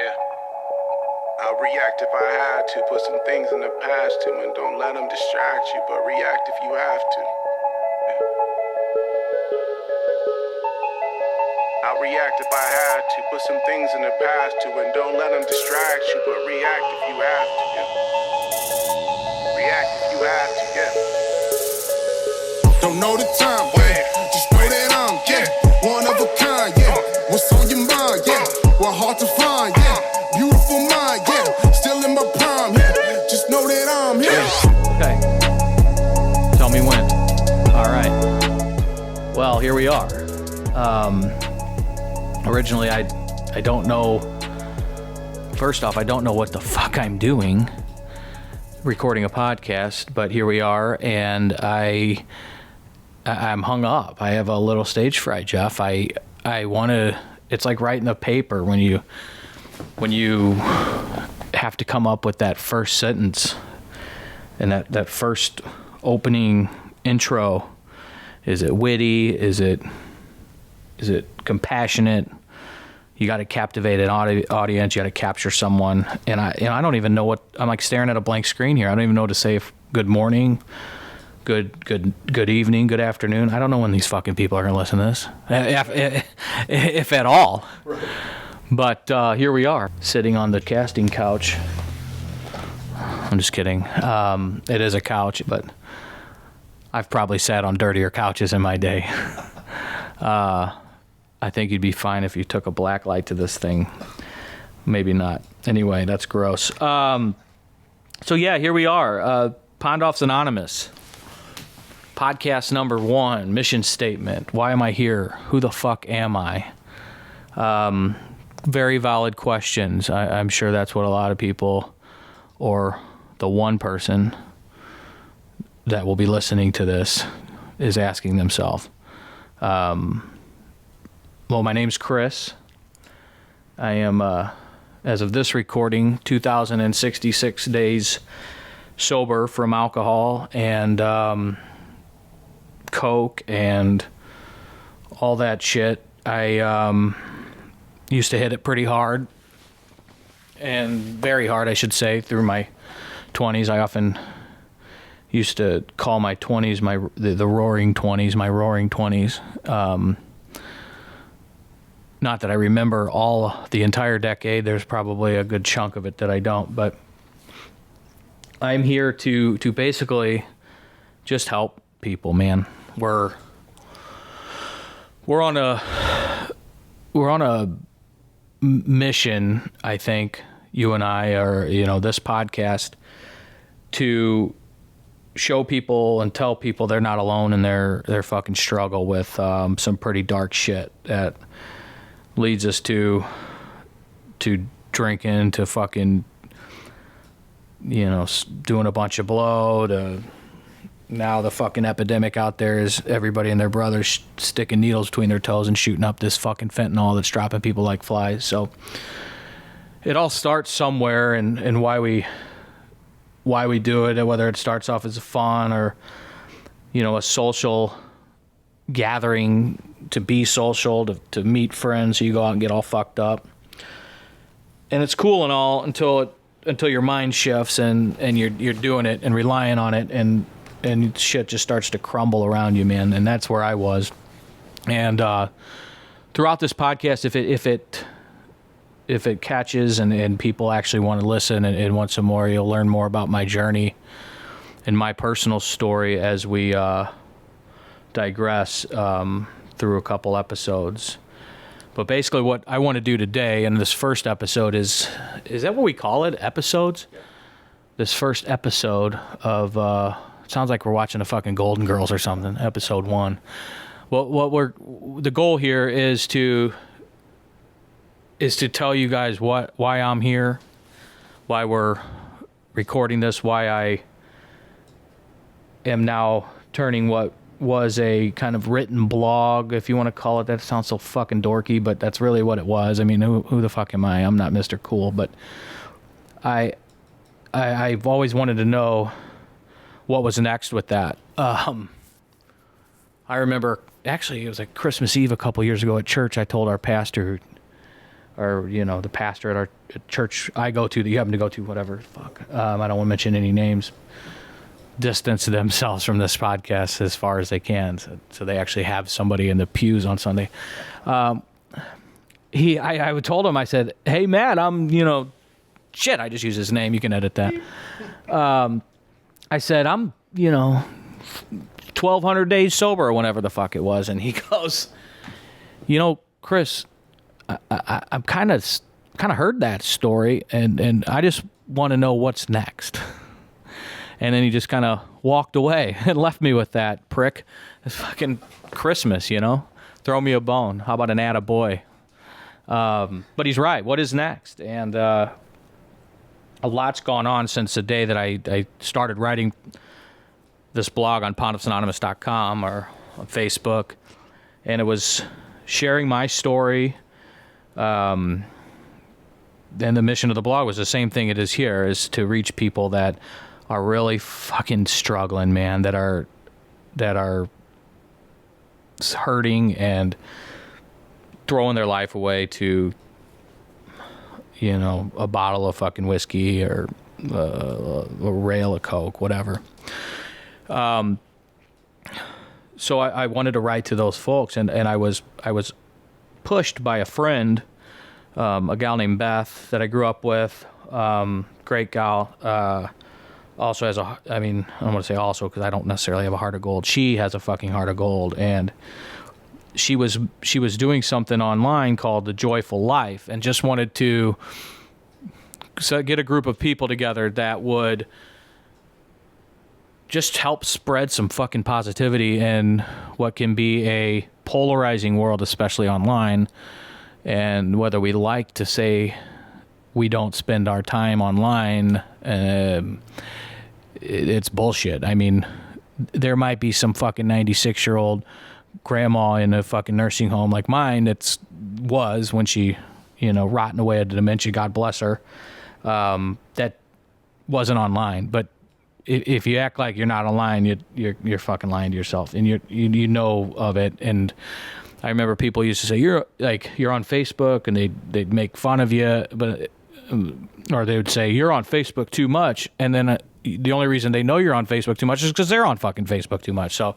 Yeah. I'll react if I had to. Put some things in the past too, and don't let them distract you, but react if you have to. Yeah. I'll react if I had to. Put some things in the past too, and don't let them distract you, but react if you have to. Yeah. React if you have to. Yeah. Don't know the time, yeah. Just know that I'm, one of a kind, What's on your mind, What hard to find, Beautiful mind, Still in my prime, Just know that I'm here. Okay. Tell me when. All right. Well, here we are. Originally, I don't know. First off, I don't know what the fuck I'm doing, recording a podcast, but here we are, and I'm hung up. I have a little stage fright, Jeff. I want to. It's like writing a paper when you have to come up with that first sentence and that first opening intro. Is it witty? Is it compassionate? You got to captivate an audience. You got to capture someone. And I don't even know what. I'm like staring at a blank screen here. I don't even know what to say. Good morning. Good evening, good afternoon. I don't know when these fucking people are going to listen to this, if at all. Right. But here we are, sitting on the casting couch. I'm just kidding. It is a couch, but I've probably sat on dirtier couches in my day. I think you'd be fine if you took a black light to this thing. Maybe not. Anyway, that's gross. So yeah, here we are. Pondoff's Anonymous. Podcast number 1, mission statement. Why am I here? Who the fuck am I? Very valid questions. I'm sure that's what a lot of people, or the one person that will be listening to this, is asking themselves. Well, my name's Chris. I am, as of this recording, 2,066 days sober from alcohol and coke and all that shit. I used to hit it pretty hard, and very hard, I should say, through my 20s. I often used to call my 20s the roaring 20s, my roaring 20s. Not that I remember the entire decade. There's probably a good chunk of it that I don't, but I'm here to basically just help people, man. We're on a mission, I think, you and I are, this podcast, to show people and tell people they're not alone in their fucking struggle with some pretty dark shit that leads us to drinking, to fucking, doing a bunch of blow, to now the fucking epidemic out there is everybody and their brothers sticking needles between their toes and shooting up this fucking fentanyl that's dropping people like flies. So it all starts somewhere, and why we do it, whether it starts off as a fun or, a social gathering to be social, to meet friends, so you go out and get all fucked up. And it's cool and all until your mind shifts and you're doing it and relying on it, and shit just starts to crumble around you, man. And that's where I was. And throughout this podcast, if it catches and people actually want to listen and want some more, you'll learn more about my journey and my personal story as we digress through a couple episodes. But basically what I want to do today in this first episode is that what we call it? Episodes? Yeah. This first episode of, sounds like we're watching the fucking Golden Girls or something, episode 1. Well, the goal here is to tell you guys why I'm here, why we're recording this, why I am now turning what was a kind of written blog, if you want to call it that. It sounds so fucking dorky, but that's really what it was. I mean, who the fuck am I? I'm not Mr. Cool, but I've always wanted to know what was next with that. I remember, actually, it was like Christmas Eve a couple years ago at church. I told our pastor, or the pastor at our church I go to, that you happen to go to, whatever. Fuck. I don't want to mention any names. Distance themselves from this podcast as far as they can, so they actually have somebody in the pews on Sunday. I told him, I said, "Hey Matt, I'm shit." I just use his name. You can edit that. I said, "I'm 1,200 days sober," or whatever the fuck it was, and he goes, "Chris, I'm kind of heard that story, and I just want to know what's next." And then he just kind of walked away and left me with that prick. It's fucking Christmas, Throw me a bone. How about an attaboy? But he's right. What is next? And a lot's gone on since the day that I started writing this blog on pontiffsanonymous.com or on Facebook. And it was sharing my story. And the mission of the blog was the same thing it is here, is to reach people that are really fucking struggling, man, that are hurting and throwing their life away to, a bottle of fucking whiskey or a rail of Coke, whatever. So I wanted to write to those folks, and I was pushed by a friend, a gal named Beth that I grew up with, great gal, also has I don't want to say also because I don't necessarily have a heart of gold. She has a fucking heart of gold, and she was doing something online called The Joyful Life, and just wanted to get a group of people together that would just help spread some fucking positivity in what can be a polarizing world, especially online. And whether we like to say we don't spend our time online, it's bullshit. I mean, there might be some fucking 96-year-old grandma in a fucking nursing home like mine was when she, rotting away of dementia, God bless her, that wasn't online. But if you act like you're not online, you're fucking lying to yourself, and you know of it. And I remember people used to say, you're on Facebook, and they'd make fun of you, or they would say, you're on Facebook too much, and then the only reason they know you're on Facebook too much is because they're on fucking Facebook too much. So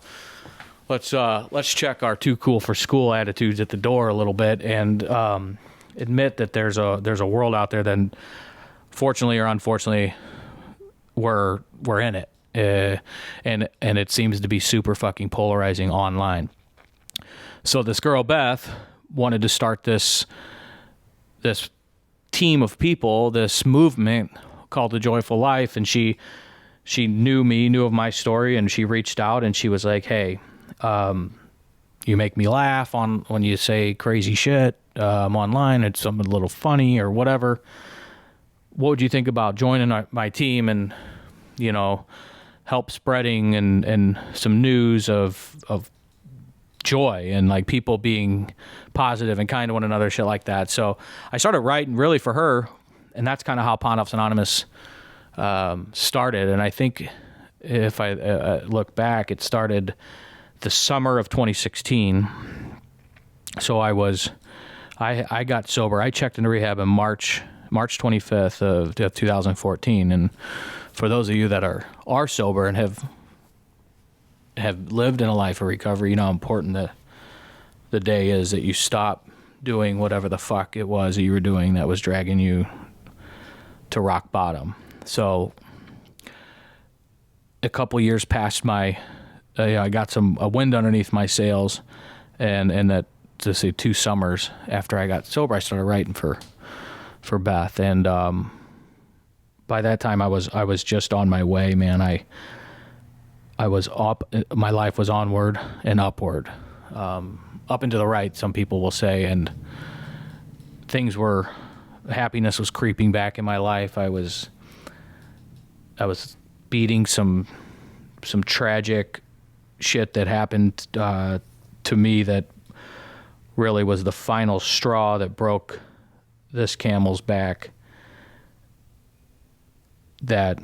let's check our too cool for school attitudes at the door a little bit, and admit that there's a world out there that, fortunately or unfortunately, we're in it, and it seems to be super fucking polarizing online. So this girl Beth wanted to start this team of people, this movement called The Joyful Life, and she knew of my story, and she reached out, and she was like, "Hey, you make me laugh when you say crazy shit online. It's something a little funny or whatever. What would you think about joining my team and help spreading and some news of joy and like people being positive and kind to one another, shit like that?" So I started writing really for her, and that's kind of how Pontiffs Anonymous started. And I think if I look back, it started the summer of 2016. So I got sober. I checked into rehab in March 25th of 2014. And for those of you that are sober and have lived in a life of recovery, you know how important the day is that you stop doing whatever the fuck it was that you were doing that was dragging you to rock bottom. So a couple years past I got a wind underneath my sails, and that, to say 2 summers after I got sober, I started writing for Beth, and by that time I was just on my way, man. I was up, my life was onward and upward, up and to the right, some people will say, and happiness was creeping back in my life. I was beating some tragic shit that happened to me that really was the final straw that broke this camel's back, that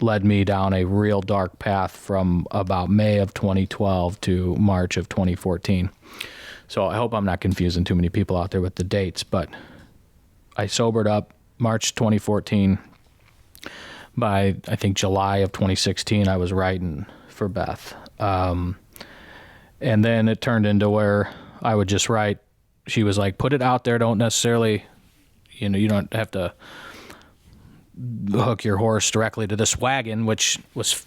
led me down a real dark path from about May of 2012 to March of 2014. So I hope I'm not confusing too many people out there with the dates, but I sobered up March 2014. By, I think, July of 2016, I was writing for Beth. And then it turned into where I would just write. She was like, put it out there. Don't necessarily, you don't have to hook your horse directly to this wagon, which was,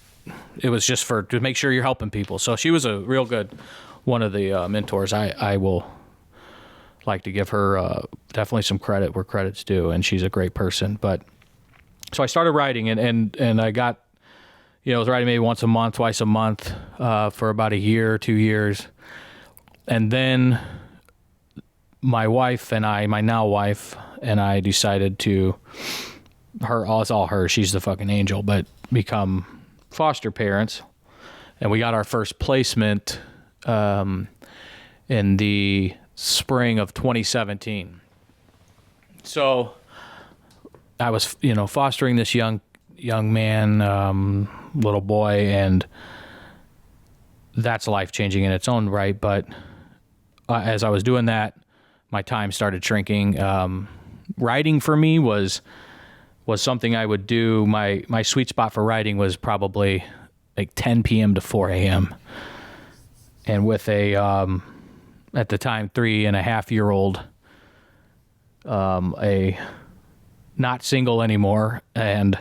it was just to make sure you're helping people. So she was a real good, one of the mentors. I will like to give her definitely some credit where credit's due, and she's a great person. But so I started writing, and I got, I was writing maybe once a month, twice a month for about a year, 2 years. And then my wife and my now wife and I decided to, it's all her, she's the fucking angel, but become foster parents. And we got our first placement in the spring of 2017. So I was, fostering this young man, little boy, and that's life-changing in its own right. But as I was doing that, my time started shrinking. Writing for me was something I would do. My sweet spot for writing was probably like 10 p.m. to 4 a.m. And with a, at the time, 3.5-year-old, a not single anymore, and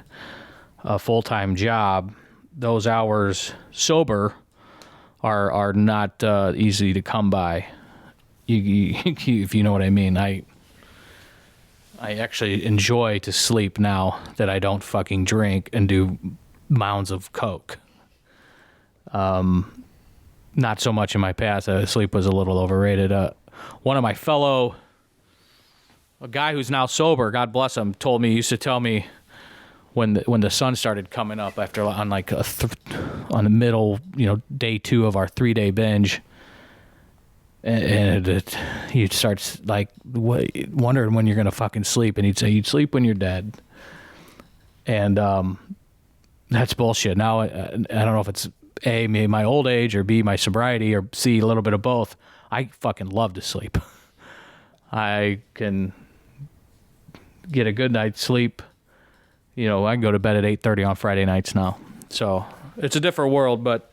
a full-time job, those hours sober are not easy to come by. If you know what I mean. I actually enjoy to sleep now that I don't fucking drink and do mounds of coke. Not so much in my past. Sleep was a little overrated. One of my a guy who's now sober, God bless him, used to tell me when the sun started coming up after on the middle, day 2 of our 3-day binge, and he'd start like wondering when you're gonna fucking sleep, and he'd say you'd sleep when you're dead, and that's bullshit. Now I don't know if it's A, maybe my old age, or B, my sobriety, or C, a little bit of both. I fucking love to sleep. I can get a good night's sleep. I can go to bed at 8:30 on Friday nights now. So it's a different world, but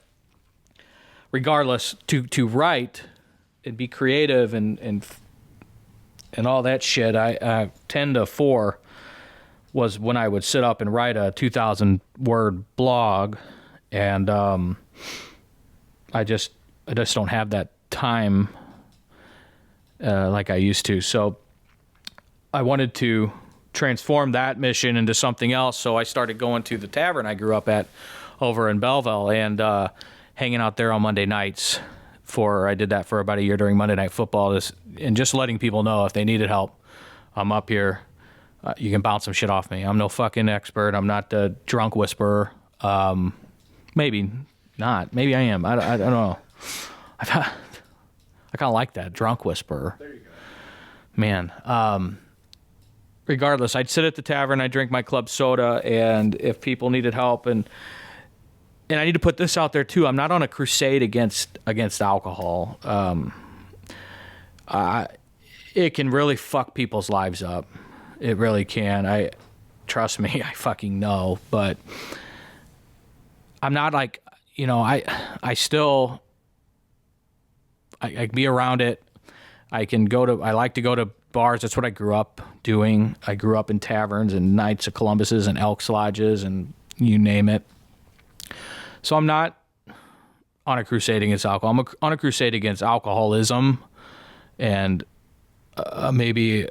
regardless, to write and be creative and all that shit, I 10 to 4 was when I would sit up and write a 2,000-word blog, and I just don't have that time like I used to. So I wanted to transform that mission into something else, so I started going to the tavern I grew up at over in Belleville and hanging out there on Monday nights. I did that for about a year during Monday Night Football, and just letting people know if they needed help, I'm up here. You can bounce some shit off me. I'm no fucking expert. I'm not the drunk whisperer. Maybe not. Maybe I am. I don't know. I kind of like that, drunk whisperer. There you go. Man. Regardless, I'd sit at the tavern, I'd drink my club soda, and if people needed help, and I need to put this out there too, I'm not on a crusade against alcohol. It can really fuck people's lives up. It really can. Trust me, I fucking know, but I'm not like, I still, I be around it. I like to go to bars. That's what I grew up doing. I grew up in taverns and Knights of Columbuses and Elks Lodges and you name it. So I'm not on a crusade against alcohol. I'm on a crusade against alcoholism, and maybe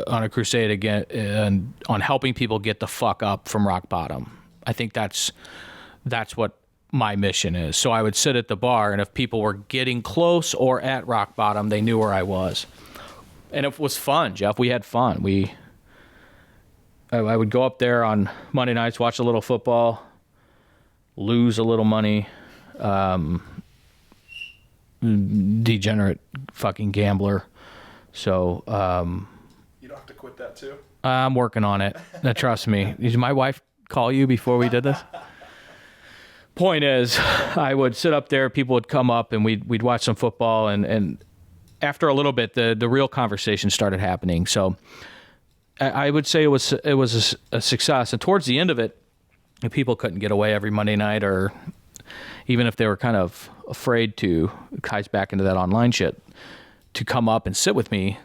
on a crusade again on helping people get the fuck up from rock bottom. I think that's what my mission is. So I would sit at the bar, and if people were getting close or at rock bottom, they knew where I was. And it was fun, Jeff. We had fun. I would go up there on Monday nights, watch a little football, lose a little money, degenerate fucking gambler. So you don't have to quit that too. I'm working on it. Trust me. Did my wife call you before we did this? Point is, I would sit up there, people would come up, and we'd watch some football, and after a little bit, the real conversation started happening. So I would say it was a success. And towards the end of it, if people couldn't get away every Monday night, or even if they were kind of afraid to, it ties back into that online shit, to come up and sit with me,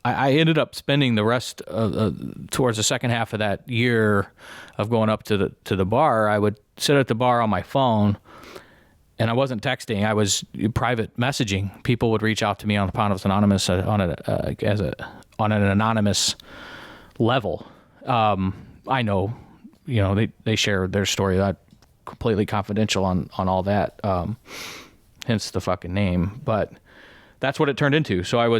I ended up spending the rest of, towards the second half of that year of going up to the bar. I would sit at the bar on my phone, and I wasn't texting. I was private messaging. People would reach out to me on Anonymous Anonymous on an anonymous level. I know, they share their story, that completely confidential on all that. Hence the fucking name. But that's what it turned into. So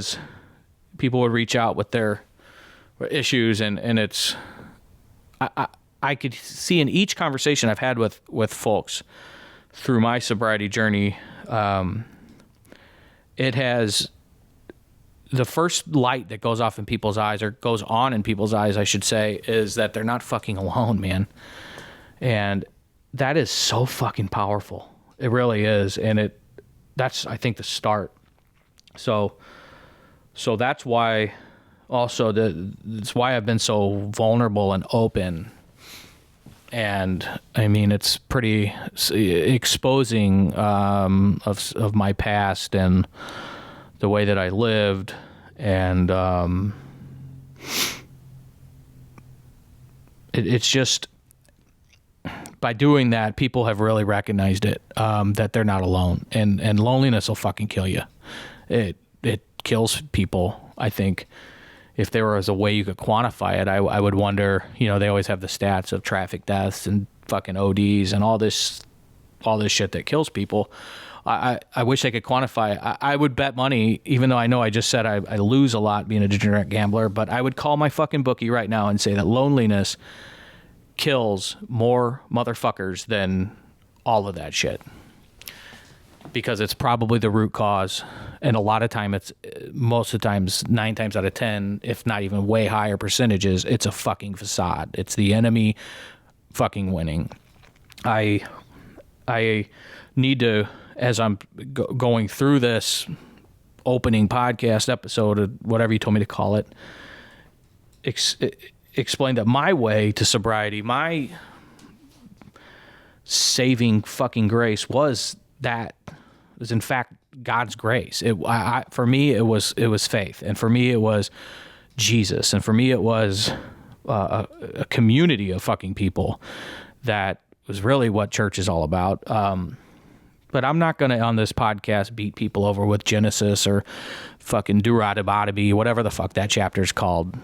people would reach out with their issues, and it's, I could see in each conversation I've had with folks through my sobriety journey, it has, the first light that goes off in people's eyes, or goes on in people's eyes, I should say, is that they're not fucking alone, man. And that is so fucking powerful. It really is. And that's, I think, the start. So that's why also that's why I've been so vulnerable and open. And I mean, it's pretty exposing of my past and the way that I lived. And it's just, by doing that, people have really recognized it, that they're not alone. And loneliness will fucking kill you. It kills people. I think if there was a way you could quantify it, I would wonder, they always have the stats of traffic deaths and fucking ODs and all this shit that kills people. I wish I could quantify it. I would bet money, even though I know I just said I lose a lot being a degenerate gambler, but I would call my fucking bookie right now and say that loneliness kills more motherfuckers than all of that shit. Because it's probably the root cause. And a lot of time, most of the times, 9 times out of 10, if not even way higher percentages, it's a fucking facade. It's the enemy fucking winning. I need to, as I'm going through this opening podcast episode, or whatever you told me to call it, explain that my way to sobriety, my saving fucking grace was in fact God's grace. For me, it was faith, and for me it was Jesus, and for me it was a community of fucking people. That was really what church is all about. But I'm not going to, on this podcast, beat people over with Genesis or fucking Deuteronomy, whatever the fuck that chapter's called.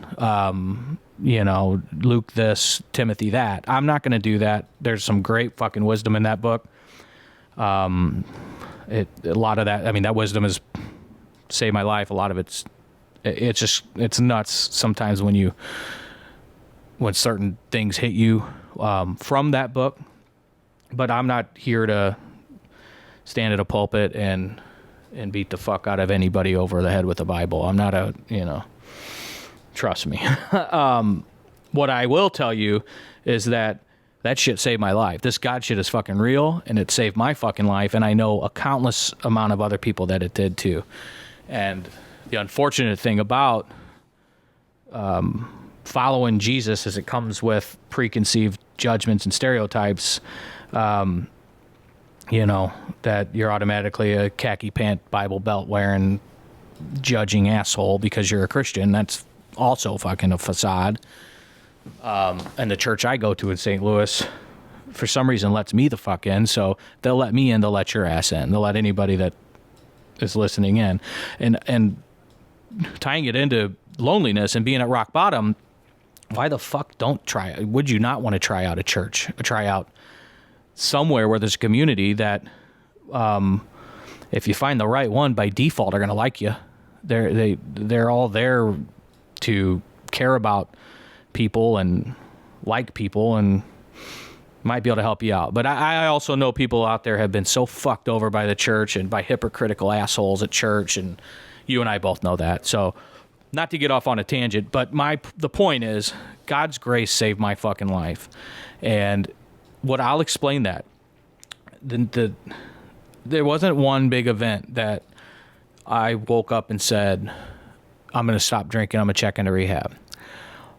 Luke this, Timothy that. I'm not going to do that. There's some great fucking wisdom in that book. A lot of that, I mean, that wisdom has saved my life. A lot of it's nuts sometimes when certain things hit you from that book. But I'm not here to stand at a pulpit and beat the fuck out of anybody over the head with the Bible. I'm not trust me. What I will tell you is that shit saved my life. This God shit is fucking real, and it saved my fucking life, and I know a countless amount of other people that it did too. And the unfortunate thing about following Jesus is it comes with preconceived judgments and stereotypes, that you're automatically a khaki pant, Bible belt wearing, judging asshole because you're a Christian. That's also fucking a facade. And the church I go to in St. Louis, for some reason, lets me the fuck in. So they'll let me in, they'll let your ass in. They'll let anybody that is listening in. And tying it into loneliness and being at rock bottom, why the fuck would you not want to try out a church, try out somewhere where there's a community that, if you find the right one, by default are going to like you. They're all there to care about people and like people and might be able to help you out. But I also know people out there have been so fucked over by the church and by hypocritical assholes at church, and you and I both know that. So not to get off on a tangent, but the point is God's grace saved my fucking life. And what I'll explain that there wasn't one big event that I woke up and said, I'm going to stop drinking, I'm going to check into rehab.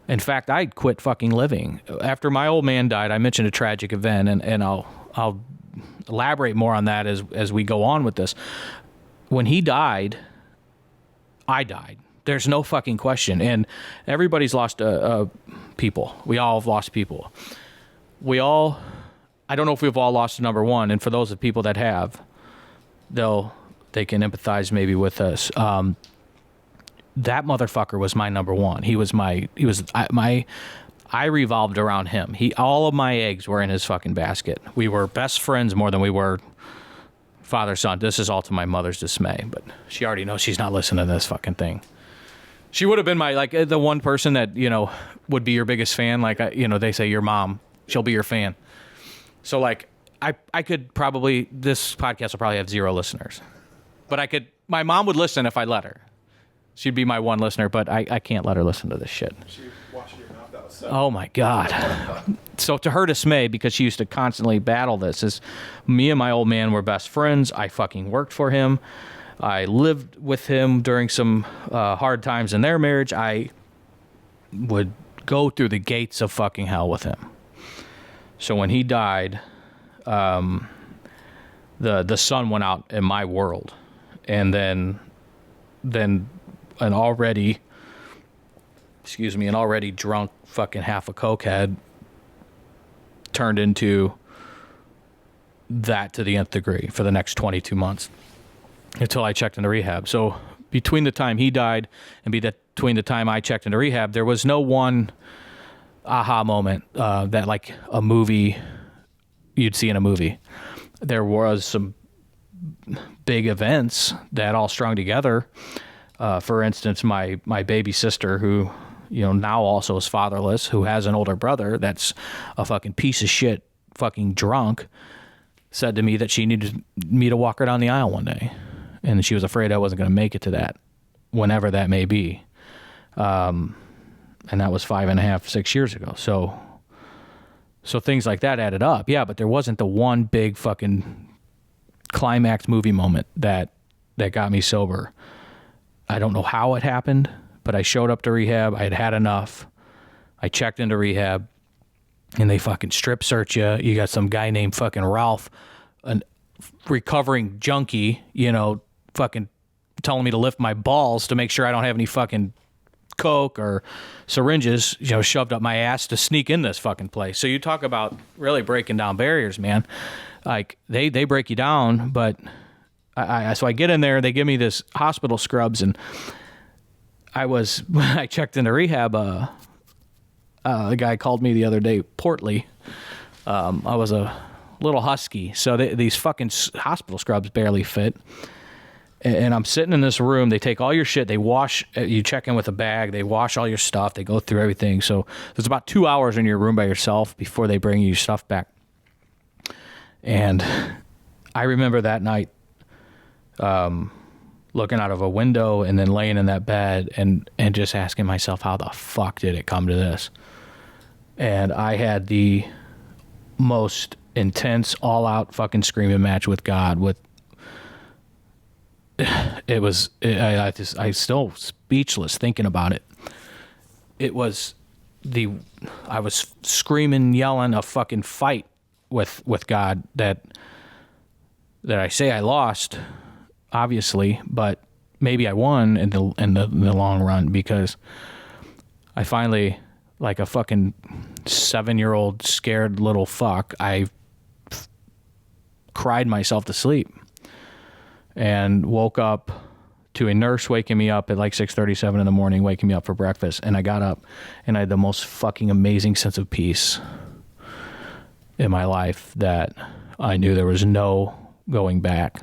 In fact, I quit fucking living. After my old man died, I mentioned a tragic event, and I'll elaborate more on that as we go on with this. When he died, I died. There's no fucking question. And everybody's lost people. We all have lost people. I don't know if we've all lost a number one, and for those of people that have, they can empathize maybe with us. That motherfucker was my number one. I revolved around him. All of my eggs were in his fucking basket. We were best friends more than we were father, son. This is all to my mother's dismay, but she already knows she's not listening to this fucking thing. She would have been the one person that, would be your biggest fan. They say your mom, she'll be your fan. So I could probably, this podcast will probably have 0 listeners, but my mom would listen if I let her. She'd be my one listener, but I can't let her listen to this shit. She washed your mouth out. So. Oh my God. So to her dismay, because she used to constantly battle this, is me and my old man were best friends. I fucking worked for him. I lived with him during some hard times in their marriage. I would go through the gates of fucking hell with him. So when he died, the sun went out in my world, and then an already drunk fucking half a cokehead turned into that to the nth degree for the next 22 months until I checked into rehab. So between the time he died and between the time I checked into rehab, there was no one aha moment that like a movie you'd see in a movie. There was some big events that all strung together. For instance, my baby sister, who now also is fatherless, who has an older brother that's a fucking piece of shit, fucking drunk, said to me that she needed me to walk her down the aisle one day, and she was afraid I wasn't going to make it to that, whenever that may be. And that was 5.5, 6 years ago. So things like that added up. Yeah, but there wasn't the one big fucking climax movie moment that got me sober. I don't know how it happened, but I showed up to rehab. I had enough. I checked into rehab, and they fucking strip search you. You got some guy named fucking Ralph, a recovering junkie, fucking telling me to lift my balls to make sure I don't have any fucking coke or syringes, shoved up my ass to sneak in this fucking place. So you talk about really breaking down barriers, man. Like they break you down, but so I get in there, they give me this hospital scrubs, and when I checked into rehab, a guy called me the other day, portly. I was a little husky, so these fucking hospital scrubs barely fit. And I'm sitting in this room, they take all your shit, they wash, you check in with a bag, they wash all your stuff, they go through everything. So there's about 2 hours in your room by yourself before they bring you your stuff back. And I remember that night, looking out of a window and then laying in that bed and just asking myself, how the fuck did it come to this? And I had the most intense, all-out fucking screaming match with God. I still speechless thinking about it. I was screaming, yelling a fucking fight with God that I say I lost, obviously, but maybe I won in the long run, because I finally, like a fucking 7-year-old scared little fuck, I cried myself to sleep and woke up to a nurse waking me up at like 6:37 in the morning, waking me up for breakfast. And I got up and I had the most fucking amazing sense of peace in my life that I knew there was no going back.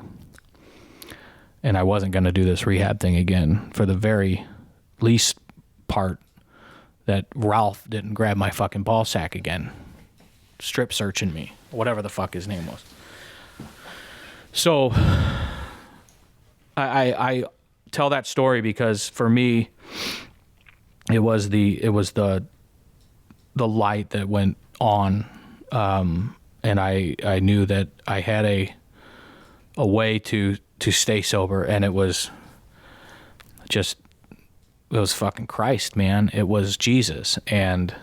And I wasn't going to do this rehab thing again, for the very least part that Ralph didn't grab my fucking ball sack again, strip searching me, whatever the fuck his name was. So I tell that story because for me, it was the light that went on, and I knew that I had a way to stay sober, and it was just fucking Christ, man. It was Jesus. And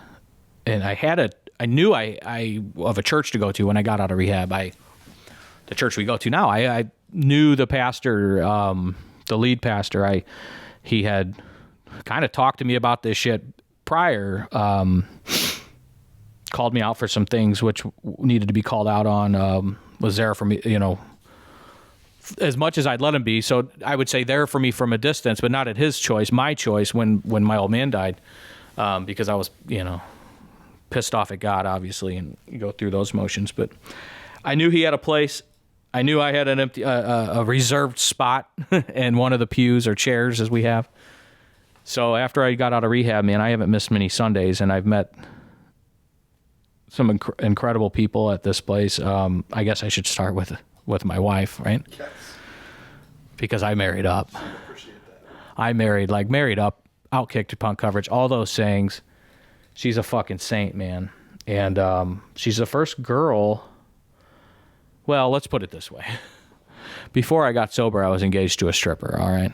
I knew I of a church to go to when I got out of rehab. The church we go to now, I knew the pastor, the lead pastor. He had kind of talked to me about this shit prior, called me out for some things which needed to be called out on, was there for me, as much as I'd let him be. So I would say there for me from a distance, but not at his choice, my choice when my old man died, because I was, pissed off at God, obviously, and you go through those motions. But I knew he had a place. I knew I had an empty, a reserved spot in one of the pews or chairs as we have. So after I got out of rehab, man, I haven't missed many Sundays, and I've met some incredible people at this place. I guess I should start with my wife, right? Yes. Because I married up. I appreciate that. I married up, outkicked upon coverage, all those sayings. She's a fucking saint, man. And she's the first girl. Well, let's put it this way. Before I got sober, I was engaged to a stripper, all right?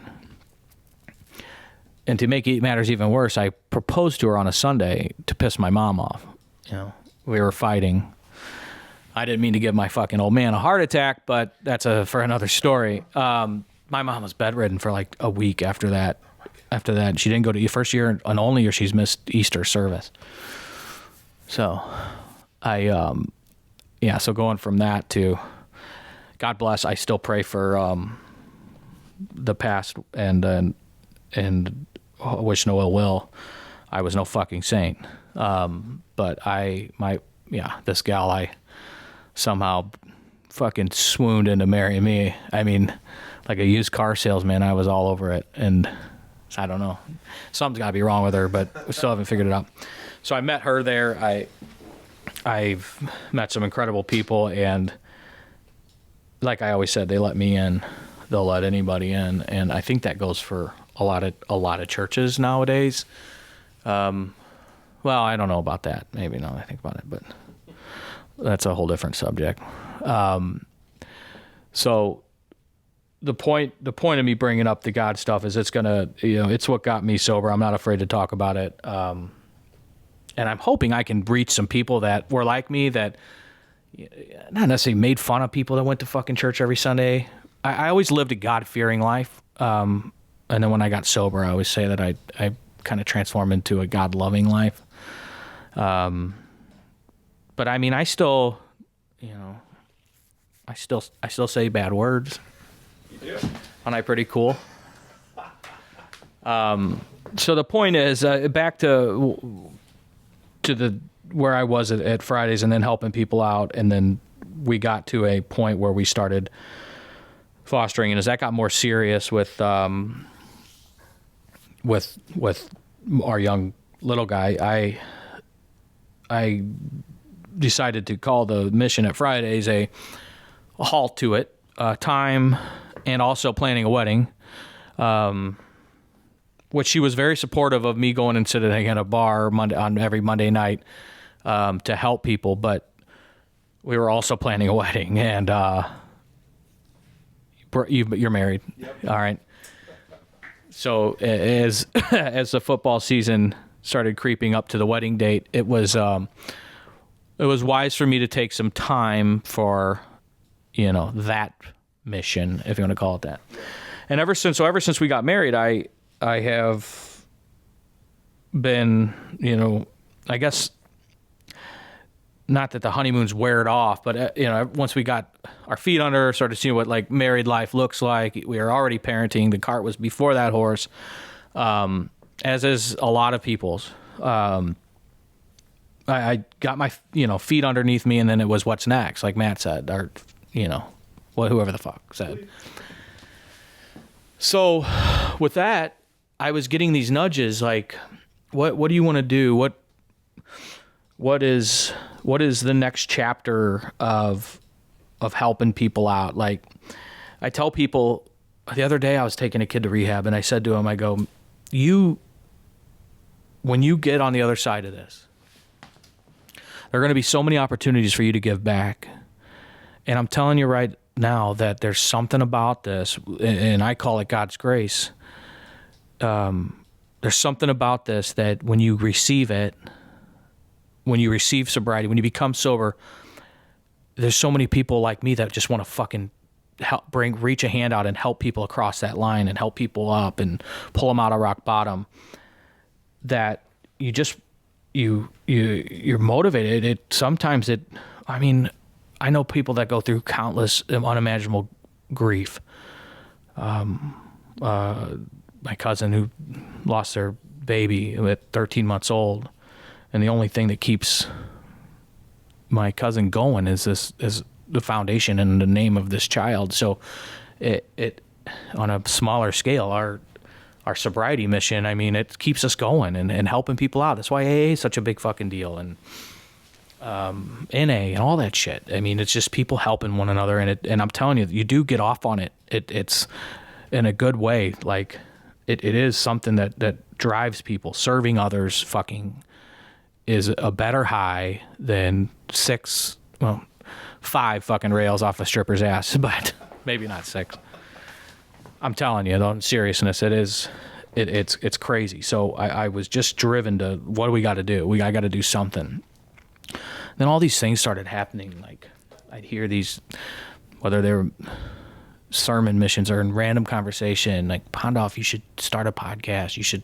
And to make matters even worse, I proposed to her on a Sunday to piss my mom off. We were fighting. I didn't mean to give my fucking old man a heart attack, but that's for another story. My mom was bedridden for like a week after that. After that, she didn't go to the first year and only year she's missed Easter service. So, so going from that to, God bless, I still pray for the past and wish no ill will. I was no fucking saint. But this gal, I somehow fucking swooned into marrying me. I mean, like a used car salesman, I was all over it. And I don't know. Something's got to be wrong with her, but we still haven't figured it out. So I met her there. I've met some incredible people, and like I always said, they let me in. They'll let anybody in, and I think that goes for a lot of churches nowadays. Well, I don't know about that. Maybe now that I think about it, but that's a whole different subject. So the point of me bringing up the God stuff is it's what got me sober. I'm not afraid to talk about it. And I'm hoping I can reach some people that were like me, that not necessarily made fun of people that went to fucking church every Sunday. I always lived a God-fearing life. And then when I got sober, I always say that I kind of transformed into a God-loving life. But I mean, I still say bad words. You do? Aren't I pretty cool? So the point is, back to where I was at Fridays, and then helping people out, and then we got to a point where we started fostering, and as that got more serious with our young little guy, I decided to call the mission at Fridays a halt to it, time, and also planning a wedding, which she was very supportive of me going and sitting at a bar on every Monday night to help people, but we were also planning a wedding, and you're married. Yep. All right. So as the football season started creeping up to the wedding date, it was wise for me to take some time for, that mission, if you want to call it that. And ever since we got married, I have been, I guess, not that the honeymoon's weared off, but once we got our feet under, started seeing what like married life looks like, we were already parenting. The cart was before that horse, as is a lot of people's. I got my feet underneath me, and then it was what's next, like Matt said, or whoever the fuck said. So with that, I was getting these nudges like, what do you want to do? What is the next chapter of helping people out? Like, I tell people, the other day I was taking a kid to rehab, and I said to him, I go, when you get on the other side of this, there are going to be so many opportunities for you to give back. And I'm telling you right now that there's something about this, and I call it God's grace. there's something about this that when you receive it, when you receive sobriety, when you become sober, there's so many people like me that just want to fucking reach a hand out and help people across that line and help people up and pull them out of rock bottom, that you're motivated. I know people that go through countless unimaginable grief. My cousin who lost their baby at 13 months old, and the only thing that keeps my cousin going is the foundation and the name of this child. So it on a smaller scale, our sobriety mission, I mean, it keeps us going and helping people out. That's why AA is such a big fucking deal, and NA and all that shit. I mean, it's just people helping one another, and I'm telling you, you do get off on it. It's in a good way. Like it is something that drives people. Serving others fucking is a better high than 5 fucking rails off a stripper's ass, but maybe not 6. I'm telling you, though, in seriousness, it's crazy. So I was just driven to, what do we got to do? I got to do something. Then all these things started happening. Like I'd hear these, whether they were sermon missions or in random conversation, like, Pondoff, you should start a podcast.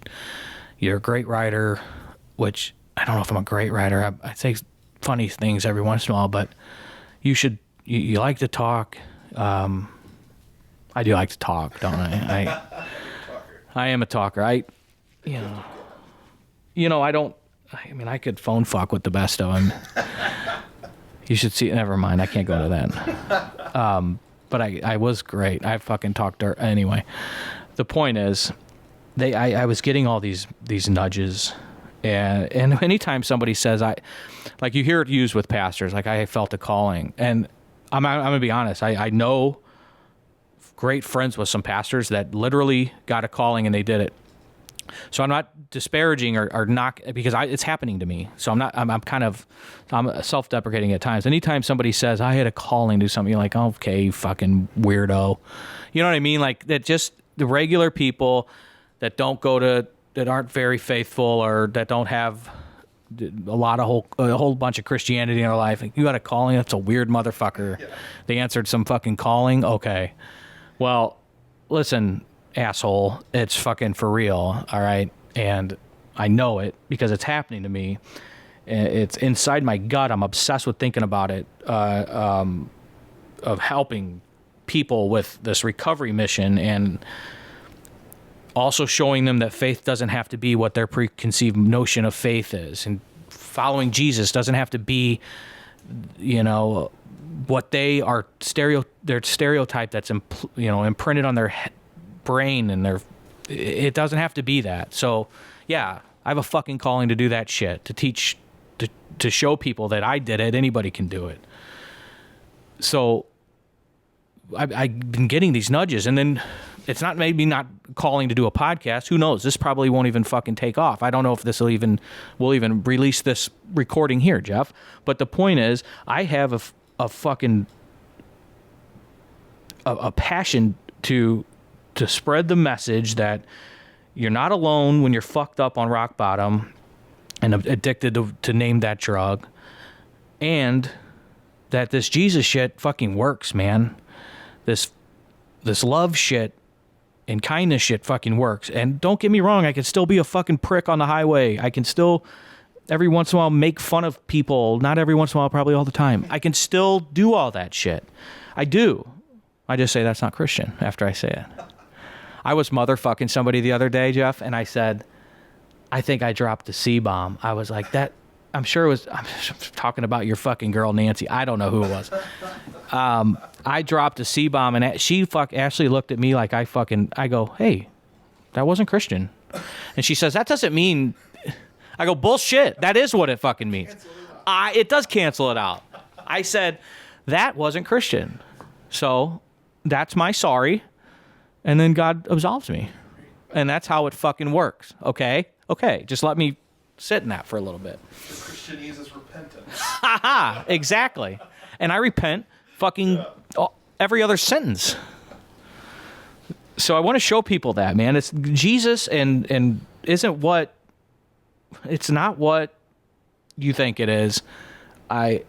You're a great writer, which I don't know if I'm a great writer. I say funny things every once in a while, but you like to talk. I do like to talk, don't I? I am a talker. I could phone fuck with the best of them. You should see. Never mind. I can't go to that. But I was great. I fucking talked dirt. Anyway, the point is, I was getting all these nudges, and anytime somebody says, like you hear it used with pastors, like I felt a calling, and I'm gonna be honest. I know great friends with some pastors that literally got a calling and they did it. So I'm not disparaging or not, because it's happening to me. So I'm self-deprecating at times. Anytime somebody says I had a calling to do something, you're like, okay, you fucking weirdo. You know what I mean? Like that, just the regular people that that aren't very faithful or that don't have a whole bunch of Christianity in their life. Like, you got a calling? That's a weird motherfucker. Yeah. They answered some fucking calling. Okay. Well, listen, asshole, it's fucking for real, all right? And I know it because it's happening to me. It's inside my gut. I'm obsessed with thinking about it, of helping people with this recovery mission, and also showing them that faith doesn't have to be what their preconceived notion of faith is, and following Jesus doesn't have to be, what they are their stereotype that's imprinted on their brain, and it doesn't have to be that. So yeah, I have a fucking calling to do that shit, to teach, to show people that I did it, anybody can do it. So I've been getting these nudges, and then it's not maybe not calling to do a podcast. Who knows? This probably won't even fucking take off. I don't know if we'll even release this recording here, Jeff. But the point is, I have a fucking passion to spread the message that you're not alone when you're fucked up on rock bottom and addicted to name that drug, and that this Jesus shit fucking works, man. This love shit and kindness shit fucking works. And don't get me wrong, I can still be a fucking prick on the highway. I can still every once in a while make fun of people. Not every once in a while, probably all the time. I can still do all that shit. I do. I just say that's not Christian after I say it. I was motherfucking somebody the other day, Jeff, and I said, I think I dropped the C-bomb. I was like, I'm talking about your fucking girl, Nancy. I don't know who it was. I dropped a C-bomb, and Ashley looked at me like I go, hey, that wasn't Christian. And she says, that doesn't mean, I go, bullshit. That is what it fucking means. It does cancel it out. I said, that wasn't Christian. So that's my sorry. And then God absolves me. And that's how it fucking works. Okay? Just let me sit in that for a little bit. The Christianese is repentance. Ha! Exactly. And I repent fucking every other sentence. So I want to show people that, man. It's Jesus and it's not what you think it is. I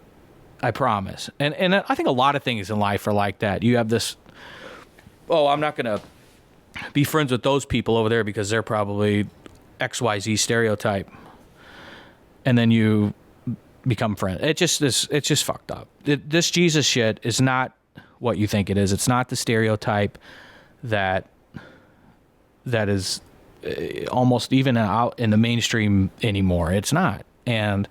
promise. And I think a lot of things in life are like that. You have this, oh, I'm not going to be friends with those people over there because they're probably XYZ stereotype. And then you become friends. It's just fucked up. This Jesus shit is not what you think it is. It's not the stereotype that is almost even out in the mainstream anymore. It's not. And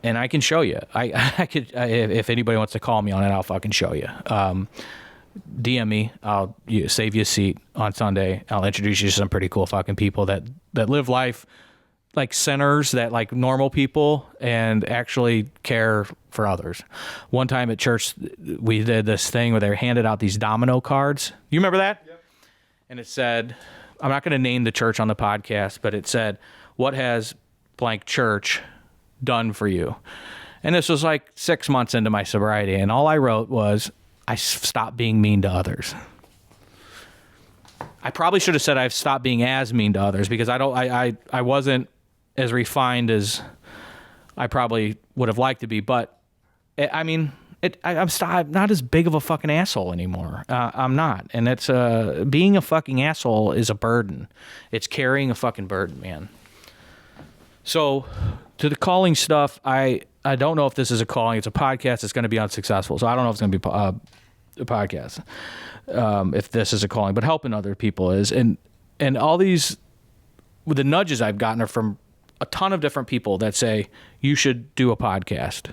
I can show you. I could, if anybody wants to call me on it, I'll fucking show you. DM me. I'll save you a seat on Sunday. I'll introduce you to some pretty cool fucking people that live life like sinners, that like normal people, and actually care for others. One time at church, we did this thing where they handed out these domino cards. You remember that? Yep. And it said, I'm not going to name the church on the podcast, but it said, what has blank church done for you? And this was like 6 months into my sobriety, and all I wrote was, I stopped being mean to others. I probably should have said I've stopped being as mean to others, because I wasn't as refined as I probably would have liked to be. But I mean, I'm not as big of a fucking asshole anymore. I'm not, and it's being a fucking asshole is a burden. It's carrying a fucking burden, man. So to the calling stuff, I don't know if this is a calling. It's a podcast. It's going to be unsuccessful, so I don't know if it's going to be a podcast. If this is a calling, but helping other people is, and all these, the nudges I've gotten are from a ton of different people that say you should do a podcast.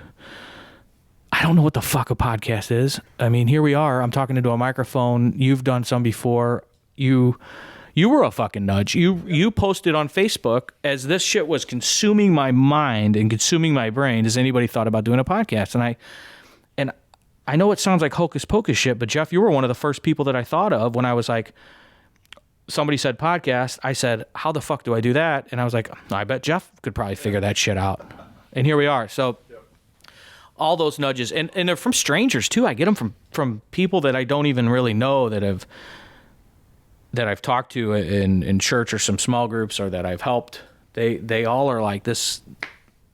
I don't know what the fuck a podcast is. I mean, here we are. I'm talking into a microphone. You've done some before. You were a fucking nudge. You posted on Facebook as this shit was consuming my mind and consuming my brain. Has anybody thought about doing a podcast? And I know it sounds like hocus pocus shit, but Jeff, you were one of the first people that I thought of when I was like, somebody said podcast. I said, how the fuck do I do that? And I was like, I bet Jeff could probably figure that shit out. And here we are. So all those nudges, and they're from strangers too. I get them from people that I don't even really know that I've talked to in church or some small groups, or that I've helped. They all are like, this,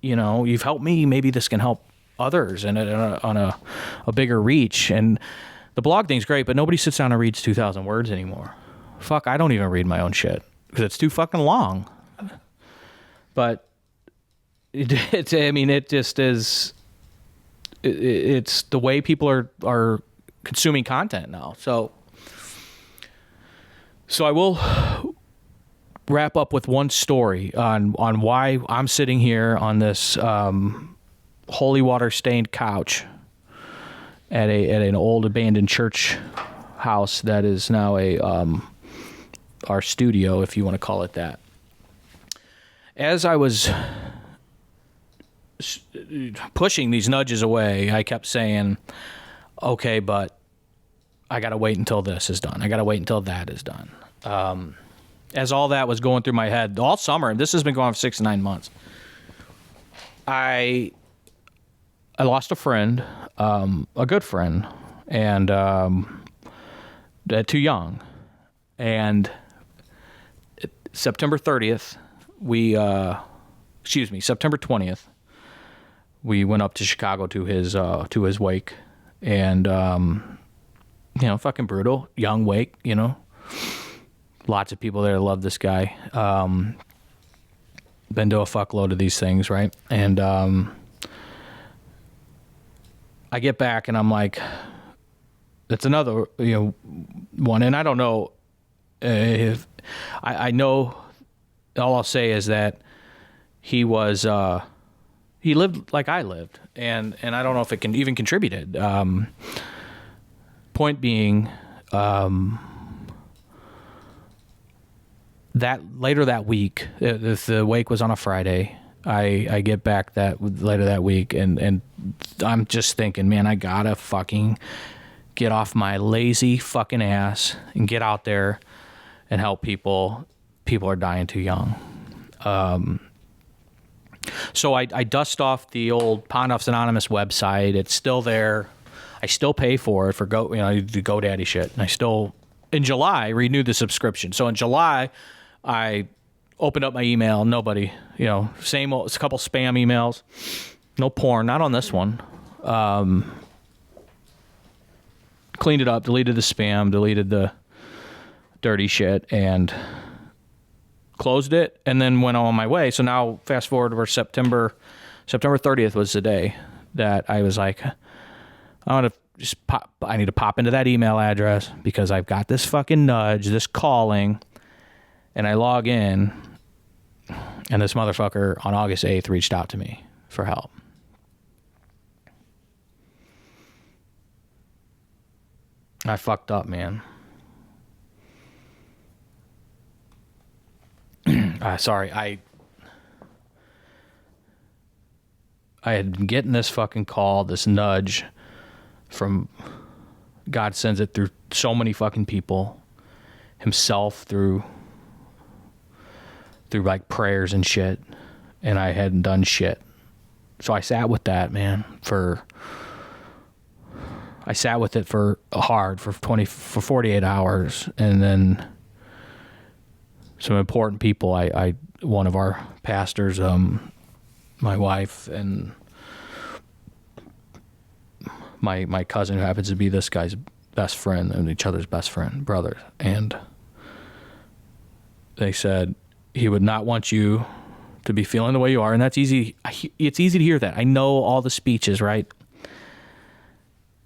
you've helped me, maybe this can help others, and on a bigger reach. And the blog thing's great, but nobody sits down and reads 2,000 words anymore. Fuck, I don't even read my own shit because it's too fucking long. But it just is. It's the way people are consuming content now. So I will wrap up with one story on why I'm sitting here on this holy water stained couch at an old abandoned church house that is now our studio, if you want to call it that. As I was pushing these nudges away, I kept saying, okay, but I got to wait until this is done. I got to wait until that is done. As all that was going through my head all summer, and this has been going on for 6 to 9 months, I lost a friend, a good friend, and too young. And September 30th, September 20th, we went up to Chicago to his wake, and fucking brutal, young wake, lots of people there love this guy. Been to a fuckload of these things, right? And I get back and I'm like, that's another one, and I don't know if I know. All I'll say is that he lived like I lived, and I don't know if it can even contributed. Point being, that later that week, if the wake was on a Friday, I get back later that week, and I'm just thinking, man, I gotta fucking get off my lazy fucking ass and get out there and help people. People are dying too young. So I dust off the old Pond Offs Anonymous website. It's still there. I still pay for it for the GoDaddy shit. And I still, in July, renewed the subscription. So in July, I Opened up my email, nobody, same old, it's a couple spam emails, no porn, not on this one. Cleaned it up, deleted the spam, deleted the dirty shit, and closed it, and then went on my way. So now, fast forward to September 30th was the day that I was like, I need to pop into that email address because I've got this fucking nudge, this calling, and I log in, and this motherfucker on August 8th reached out to me for help. I fucked up, man. Sorry, I had been getting this fucking call, this nudge from God sends it through so many fucking people, himself through like prayers and shit, and I hadn't done shit. So I sat with that, man, I sat with it for 48 hours, and then some important people, one of our pastors, my wife, and my cousin, who happens to be this guy's best friend and each other's best friend, brother, and they said he would not want you to be feeling the way you are, and that's easy. It's easy to hear that. I know all the speeches, right?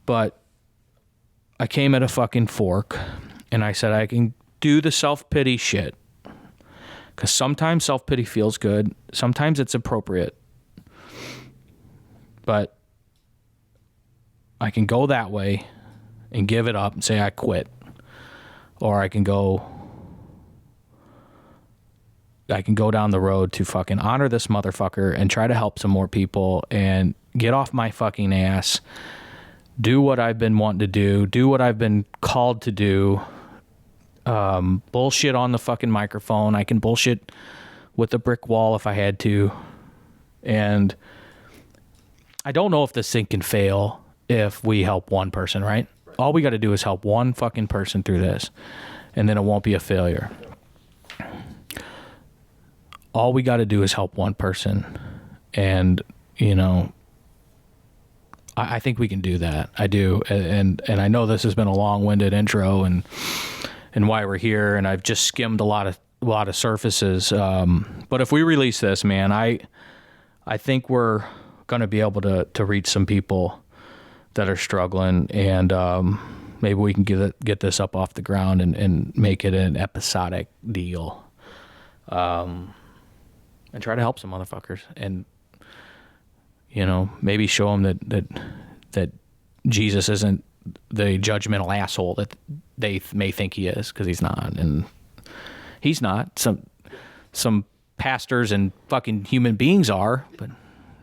But I came at a fucking fork, and I said I can do the self-pity shit, because sometimes self-pity feels good, sometimes it's appropriate, but I can go that way and give it up and say I quit, or I can go down the road to fucking honor this motherfucker and try to help some more people and get off my fucking ass, do what I've been wanting to do what I've been called to do, bullshit on the fucking microphone. I can bullshit with a brick wall if I had to. And I don't know if this thing can fail if we help one person, right? All we got to do is help one fucking person through this, and then it won't be a failure. All we got to do is help one person, and I think we can do that. I do, and I know this has been a long-winded intro, and why we're here, and I've just skimmed a lot of surfaces. But if we release this, man, I think we're going to be able to reach some people that are struggling, and maybe we can get this up off the ground and make it an episodic deal. And try to help some motherfuckers, and maybe show them that Jesus isn't the judgmental asshole that they may think he is, because he's not, and he's not. Some pastors and fucking human beings are,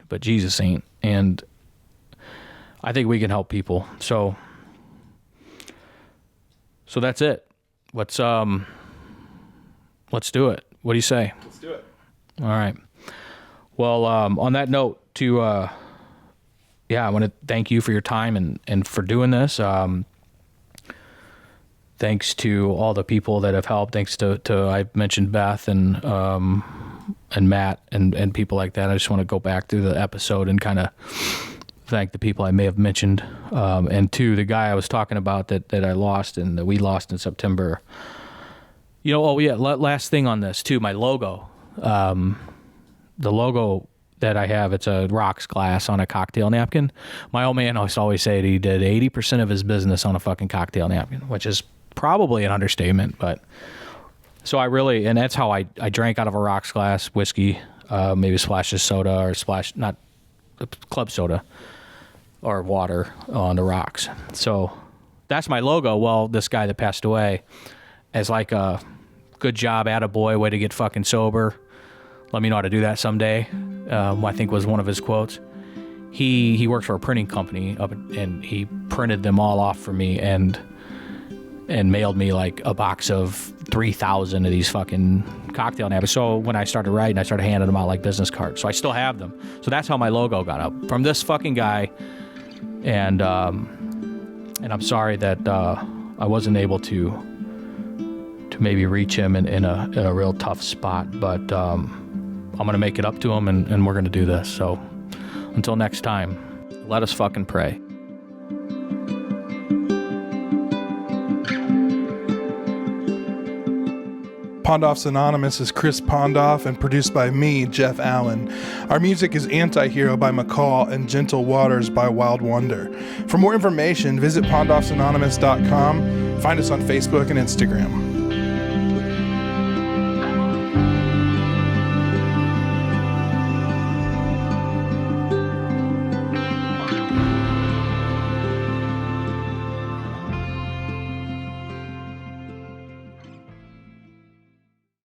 but Jesus ain't, and I think we can help people. So that's it. Let's do it. What do you say? Let's do it. All right. Well, on that note, I want to thank you for your time and for doing this. Thanks to all the people that have helped. Thanks to I mentioned Beth and Matt and people like that. I just want to go back through the episode and kind of thank the people I may have mentioned. And to the guy I was talking about that I lost and that we lost in September. Last thing on this too, my logo. The logo that I have, it's a rocks glass on a cocktail napkin. My old man always said he did 80% of his business on a fucking cocktail napkin, which is probably an understatement, but so and that's how I drank out of a rocks glass whiskey, maybe splash of soda or not club soda or water on the rocks. So that's my logo. Well, this guy that passed away, as like a good job, attaboy, way to get fucking sober. Let me know how to do that someday. I think was one of his quotes. He worked for a printing company and he printed them all off for me and mailed me like a box of 3,000 of these fucking cocktail napkins. So when I started writing, I started handing them out like business cards. So I still have them. So that's how my logo got up, from this fucking guy. And I'm sorry that I wasn't able to maybe reach him in a real tough spot. But I'm going to make it up to him, and we're going to do this. So until next time, let us fucking pray. Pondoff's Anonymous is Chris Pondoff and produced by me, Jeff Allen. Our music is Anti-Hero by McCall and Gentle Waters by Wild Wonder. For more information, visit pondoffsanonymous.com. Find us on Facebook and Instagram.